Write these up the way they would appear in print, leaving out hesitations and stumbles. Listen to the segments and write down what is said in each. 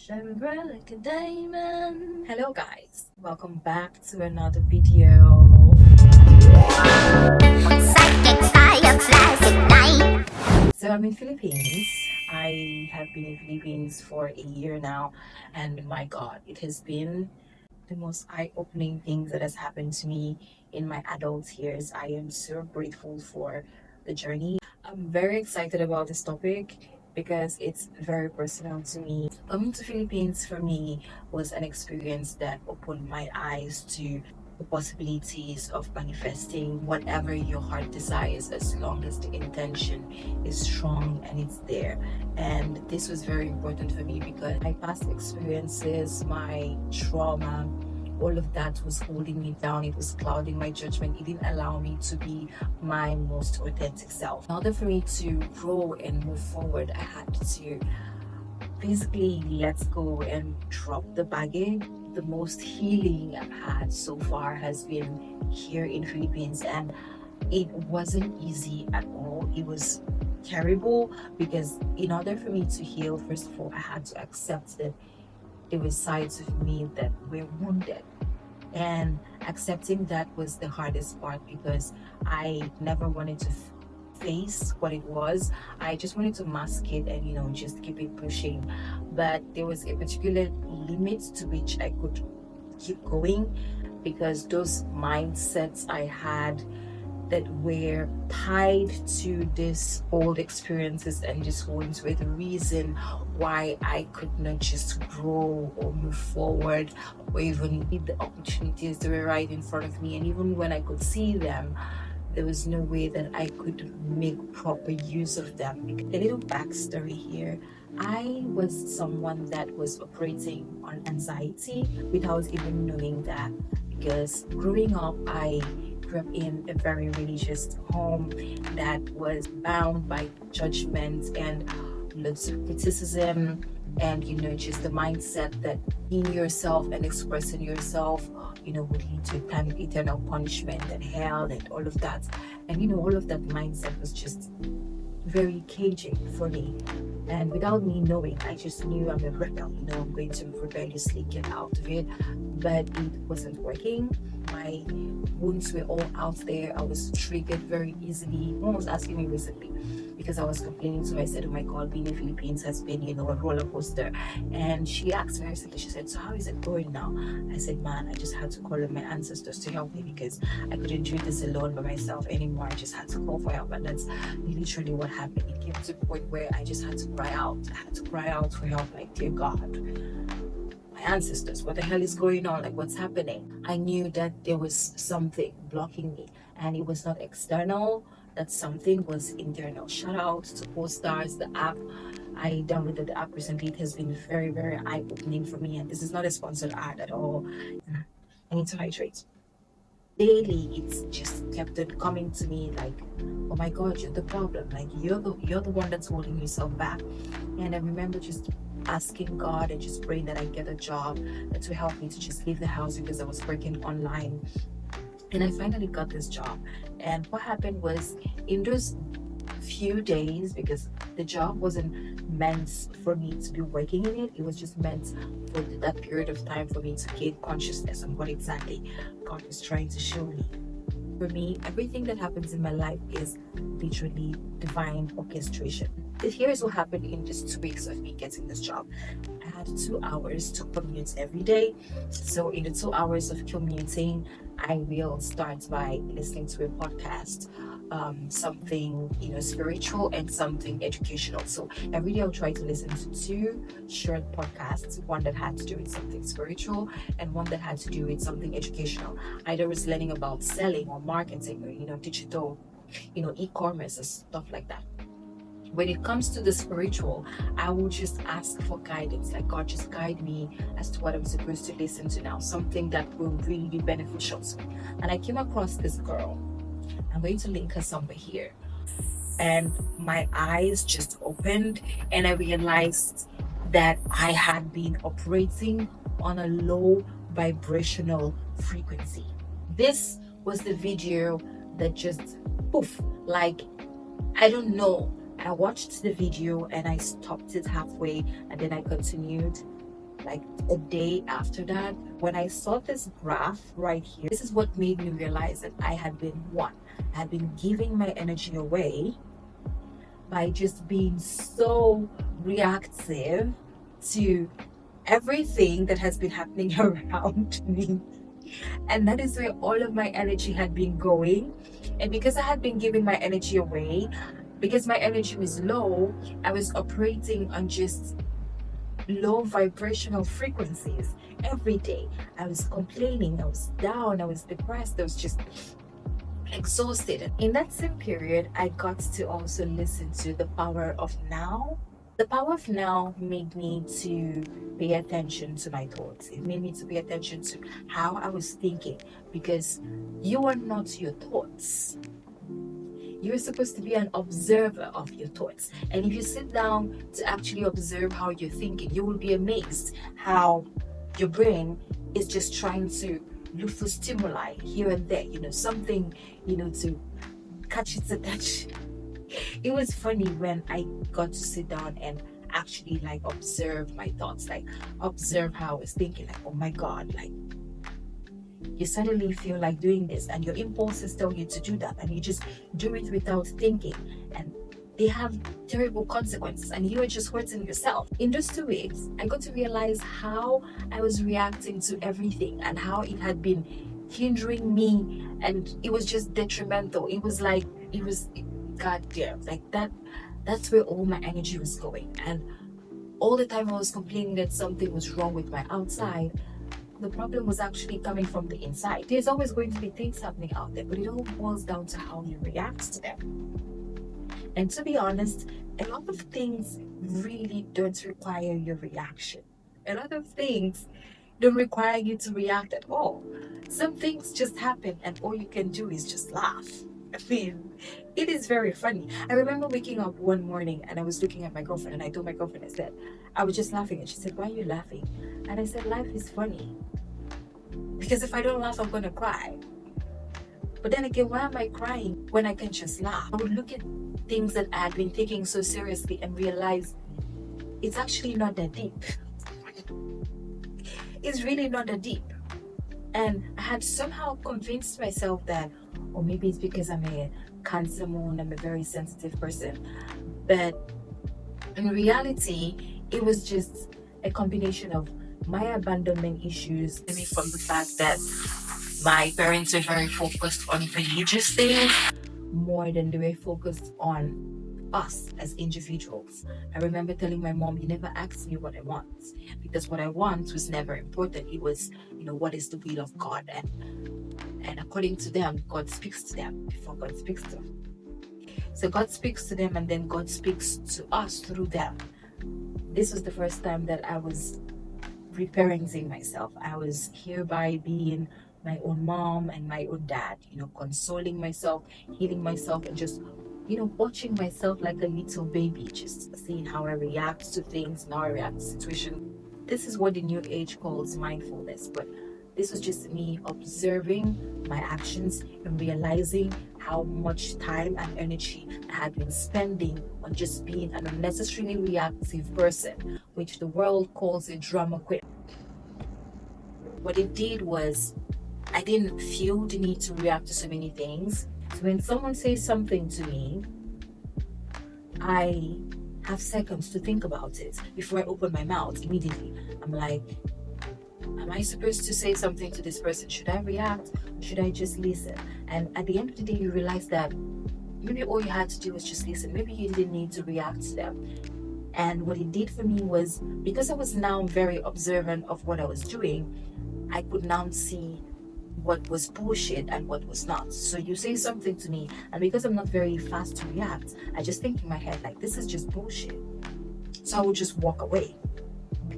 Shine bright like a diamond. Hello guys, welcome back to another video. So I'm in Philippines. I have been in Philippines for a year now, and my God, it has been the most eye-opening thing that has happened to me in my adult years. I am so grateful for the journey. I'm very excited about this topic because it's very personal to me. Coming to Philippines for me was an experience that opened my eyes to the possibilities of manifesting whatever your heart desires as long as the intention is strong and it's there. And this was very important for me because my past experiences, my trauma, all of that was holding me down. It was clouding my judgment. It didn't allow me to be my most authentic self. In order for me to grow and move forward, I had to basically let go and drop the baggage. The most healing I've had so far has been here in Philippines, and it wasn't easy at all. It was terrible because in order for me to heal, first of all, I had to accept that there were sides of me that were wounded, and accepting that was the hardest part because I never wanted to face what it was. I just wanted to mask it and just keep it pushing, but there was a particular limit to which I could keep going because those mindsets I had that were tied to this old experiences and just wounds were the reason why I could not just grow or move forward or even need the opportunities that were right in front of me. And even when I could see them, there was no way that I could make proper use of them. A little backstory here. I was someone that was operating on anxiety without even knowing that, because growing up, I grew up in a very religious home that was bound by judgment and lots of criticism, and just the mindset that being yourself and expressing yourself would lead to eternal punishment and hell and all of that. And all of that mindset was just very caging for me, and without me knowing, I just knew I'm a rebel. I'm going to rebelliously get out of it, but it wasn't working. My wounds were all out there. I was triggered very easily. One was asking me recently because I was complaining to her. I said, "Oh my God, being in the Philippines has been, a roller coaster." And she asked me recently, she said, "So how is it going now?" I said, "Man, I just had to call on my ancestors to help me because I couldn't do this alone by myself anymore. I just had to call for help." And that's literally what happened. It came to a point where I just had to cry out. I had to cry out for help, like, dear God, my ancestors, what the hell is going on? Like, what's happening? I knew that there was something blocking me, and it was not external. That something was internal. Shout out to Co-Stars, the app. I downloaded the app recently. It has been very, very eye-opening for me, and this is not a sponsored ad at all. I need to hydrate. Daily, it's just kept on coming to me like, "Oh my God, you're the problem. Like, you're the one that's holding yourself back." And I remember just asking God and just praying that I get a job that will help me to just leave the house because I was working online. And I finally got this job. And what happened was, in those few days, because the job wasn't meant for me to be working in it, it was just meant for that period of time for me to gain consciousness on what exactly God was trying to show me. For me, everything that happens in my life is literally divine orchestration. Here's what happened in just 2 weeks of me getting this job. I had 2 hours to commute every day. So in the 2 hours of commuting, I will start by listening to a podcast, something spiritual and something educational. So every day I'll try to listen to two short podcasts, one that had to do with something spiritual and one that had to do with something educational. Either was learning about selling or marketing or digital, e-commerce and stuff like that. When it comes to the spiritual, I will just ask for guidance, like, God, just guide me as to what I'm supposed to listen to now, something that will really be beneficial to me. And I came across this girl. I'm going to link her somewhere here. And my eyes just opened, and I realized that I had been operating on a low vibrational frequency. This was the video that just poof, like, I don't know. I watched the video and I stopped it halfway, and then I continued. like a day after that, when I saw this graph right here, this is what made me realize that I had been one. I had been giving my energy away by just being so reactive to everything that has been happening around me. And that is where all of my energy had been going. And because I had been giving my energy away, because my energy was low, I was operating on just low vibrational frequencies every day. I was complaining, I was down, I was depressed, I was just exhausted. In that same period, I got to also listen to The Power of Now. The Power of Now made me to pay attention to my thoughts. It made me to pay attention to how I was thinking, because you are not your thoughts. You're supposed to be an observer of your thoughts. And if you sit down to actually observe how you're thinking, you will be amazed how your brain is just trying to look for stimuli here and there, something, to catch its attention. It was funny when I got to sit down and actually like observe my thoughts, like observe how I was thinking, like, oh my God, like you suddenly feel like doing this and your impulses tell you to do that and you just do it without thinking, and they have terrible consequences and you are just hurting yourself. In those 2 weeks, I got to realize how I was reacting to everything and how it had been hindering me, and it was just detrimental. It was like, it was goddamn, like that's where all my energy was going. And all the time I was complaining that something was wrong with my outside, the problem was actually coming from the inside. There's always going to be things happening out there, but it all boils down to how you react to them. And to be honest, a lot of things really don't require your reaction. A lot of things don't require you to react at all. Some things just happen, and all you can do is just laugh. I mean, it is very funny. I remember waking up one morning and I was looking at my girlfriend, and I told my girlfriend, I said, I was just laughing. And she said, why are you laughing? And I said, life is funny. Because if I don't laugh, I'm going to cry. But then again, why am I crying when I can just laugh? I would look at things that I had been taking so seriously and realize it's actually not that deep. It's really not that deep. And I had somehow convinced myself that, or maybe it's because I'm a Cancer moon, I'm a very sensitive person. But in reality, it was just a combination of my abandonment issues, stemming from the fact that my parents were very focused on religious things more than they were focused on us as individuals. I remember telling my mom, you never asked me what I want, because what I want was never important. It was, what is the will of God? And according to them, God speaks to them before God speaks to them. So God speaks to them, and then God speaks to us through them. This was the first time that I was reparenting myself. I was hereby being my own mom and my own dad, consoling myself, healing myself, and just, watching myself like a little baby, just seeing how I react to things and how I react to situations. This is what the new age calls mindfulness, but this was just me observing my actions and realizing how much time and energy I had been spending on just being an unnecessarily reactive person, which the world calls a drama queen. What it did was, I didn't feel the need to react to so many things. So when someone says something to me, I have seconds to think about it before I open my mouth immediately. I'm like, am I supposed to say something to this person? Should I react? Should I just listen? And at the end of the day, you realize that maybe all you had to do was just listen. Maybe you didn't need to react to them. And what it did for me was, because I was now very observant of what I was doing, I could now see what was bullshit and what was not. So you say something to me, and because I'm not very fast to react, I just think in my head, like, this is just bullshit. So I will just walk away.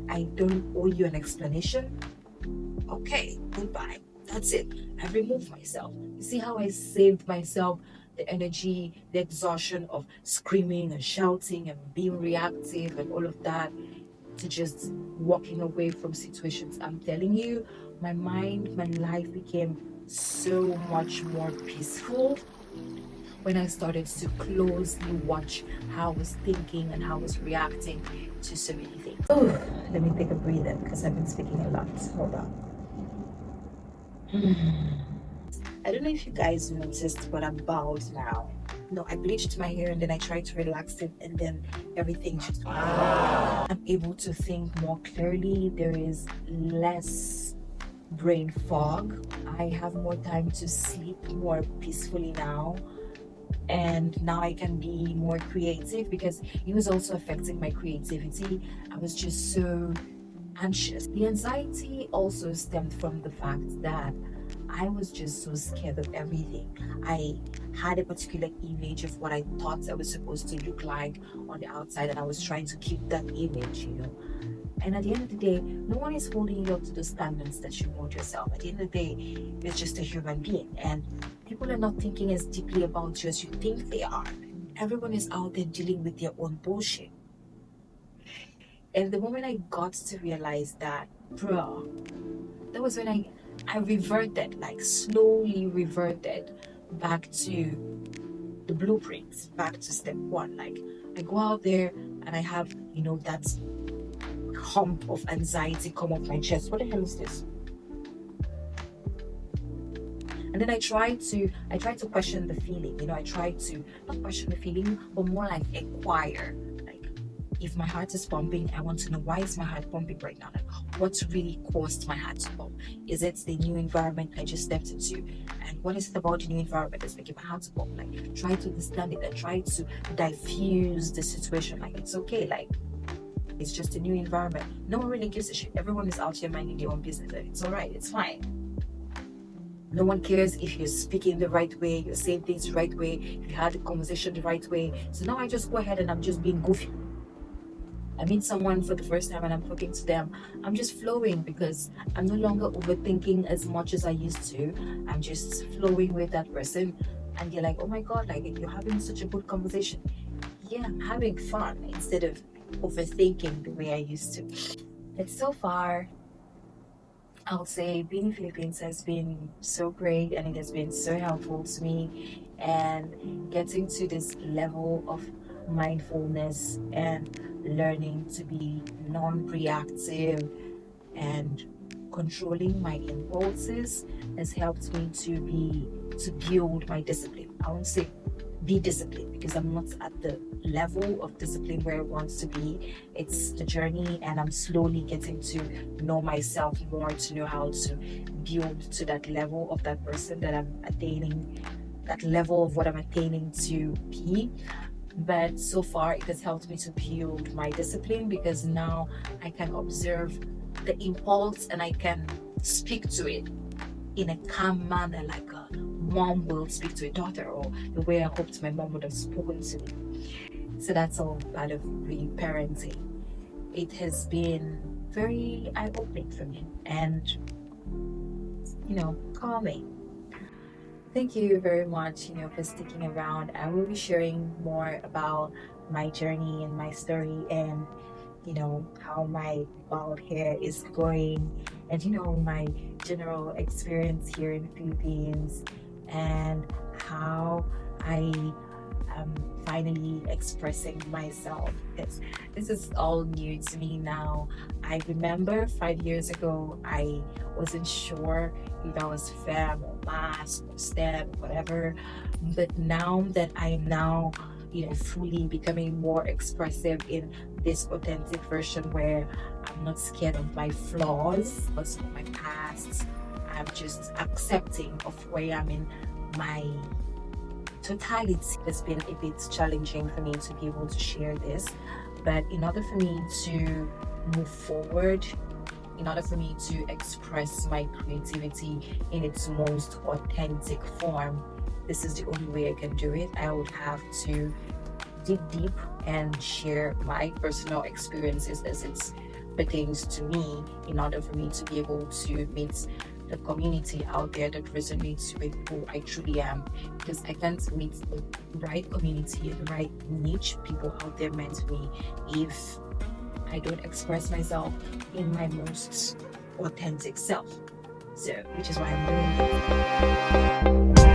I don't owe you an explanation. Okay, goodbye. That's it. I removed myself. You see how I saved myself the energy, the exhaustion of screaming and shouting and being reactive and all of that, to just walking away from situations. I'm telling you, my mind, my life became so much more peaceful. when I started to closely watch how I was thinking and how I was reacting to so many things. Oh, let me take a breather because I've been speaking a lot. Hold on. I don't know if you guys noticed, but I'm bald now. No, I bleached my hair and then I tried to relax it, and then everything just I'm able to think more clearly. There is less brain fog. I have more time to sleep more peacefully now. And now I can be more creative because it was also affecting my creativity. I was just so anxious. The anxiety also stemmed from the fact that I was just so scared of everything. I had a particular image of what I thought I was supposed to look like on the outside, and I was trying to keep that image. And at the end of the day, no one is holding you up to the standards that you want yourself. At the end of the day, you're just a human being, and people are not thinking as deeply about you as you think they are. Everyone is out there dealing with their own bullshit. And the moment I got to realize that, bro, that was when I reverted, like slowly reverted back to the blueprints, back to step one. Like I go out there and I have, that hump of anxiety come off my chest. What the hell is this? And then I try to question the feeling. I try to not question the feeling, but more like acquire. Like if my heart is pumping, I want to know, why is my heart pumping right now? Like what's really caused my heart to pump? Is it the new environment I just stepped into? And what is it about the new environment that's making my heart to pump? Like try to understand it and try to diffuse the situation. Like it's okay, like it's just a new environment. No one really gives a shit. Everyone is out here minding their own business. It's all right, it's fine. No one cares if you're speaking the right way, you're saying things the right way, if you had the conversation the right way. So now I just go ahead and I'm just being goofy. I meet someone for the first time and I'm talking to them. I'm just flowing because I'm no longer overthinking as much as I used to. I'm just flowing with that person. And you're like, oh my God, like you're having such a good conversation. Yeah, I'm having fun instead of overthinking the way I used to. But so far, I would say being in Philippines has been so great and it has been so helpful to me. And getting to this level of mindfulness and learning to be non-reactive and controlling my impulses has helped me to build my discipline. I won't say be disciplined because I'm not at the level of discipline where I want to be. It's the journey, and I'm slowly getting to know myself more, to know how to build to that level of that person that I'm attaining, that level of what I'm attaining to be. But so far, it has helped me to build my discipline because now I can observe the impulse and I can speak to it in a calm manner, like a mom will speak to a daughter, or the way I hoped my mom would have spoken to me. So that's all part of reparenting. It has been very eye-opening for me and, calming. Thank you very much, for sticking around. I will be sharing more about my journey and my story and, how my bald hair is going and, my general experience here in the Philippines and how I am finally expressing myself. This is all new to me now. I remember 5 years ago, I wasn't sure if I was femme or mask or STEM, whatever. But now that I am now, fully becoming more expressive in this authentic version where I'm not scared of my flaws, also my past. I'm just accepting of where I'm in my totality. It's been a bit challenging for me to be able to share this, but in order for me to move forward, in order for me to express my creativity in its most authentic form, this is the only way I can do it. I would have to dig deep and share my personal experiences as it pertains to me in order for me to be able to meet the community out there that resonates with who I truly am, because I can't meet the right community, the right niche people out there meant for me if I don't express myself in my most authentic self. So, which is why I'm doing this.